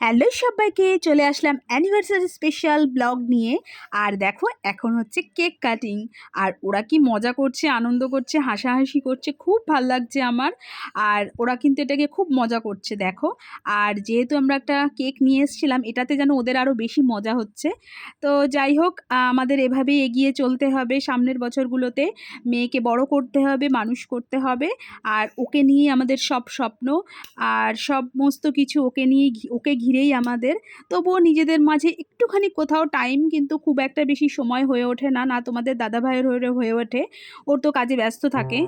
Hello সবাইকে, চলে আসলাম anniversary special blog নিয়ে। আর দেখো এখন হচ্ছে কেক কাটিং। আর ওরা কি মজা করছে, আনন্দ করছে, হাসাহাসি করছে, খুব ভাল লাগছে আমার। আর ওরা কিন্তু এটাকে খুব মজা করছে দেখো। আর যেহেতু আমরা একটা কেক নিয়ে এসেছিলাম, এটাতে যেন ওদের আরও বেশি মজা হচ্ছে। তো যাই হোক, আমাদের এভাবেই এগিয়ে চলতে হবে সামনের বছরগুলোতে। মেয়েকে বড় করতে হবে, মানুষ করতে হবে। আর ওকে নিয়ে আমাদের সব স্বপ্ন আর সমস্ত কিছু ওকে নিয়ে ওকে ঘিরেই আমাদের। তবুও নিজেদের মাঝে একটুখানি কোথাও টাইম কিন্তু খুব একটা বেশি সময় হয়ে ওঠে না, না তোমাদের দাদা ভাইয়ের হয়ে ওঠে, ওর তো কাজে ব্যস্ত থাকে।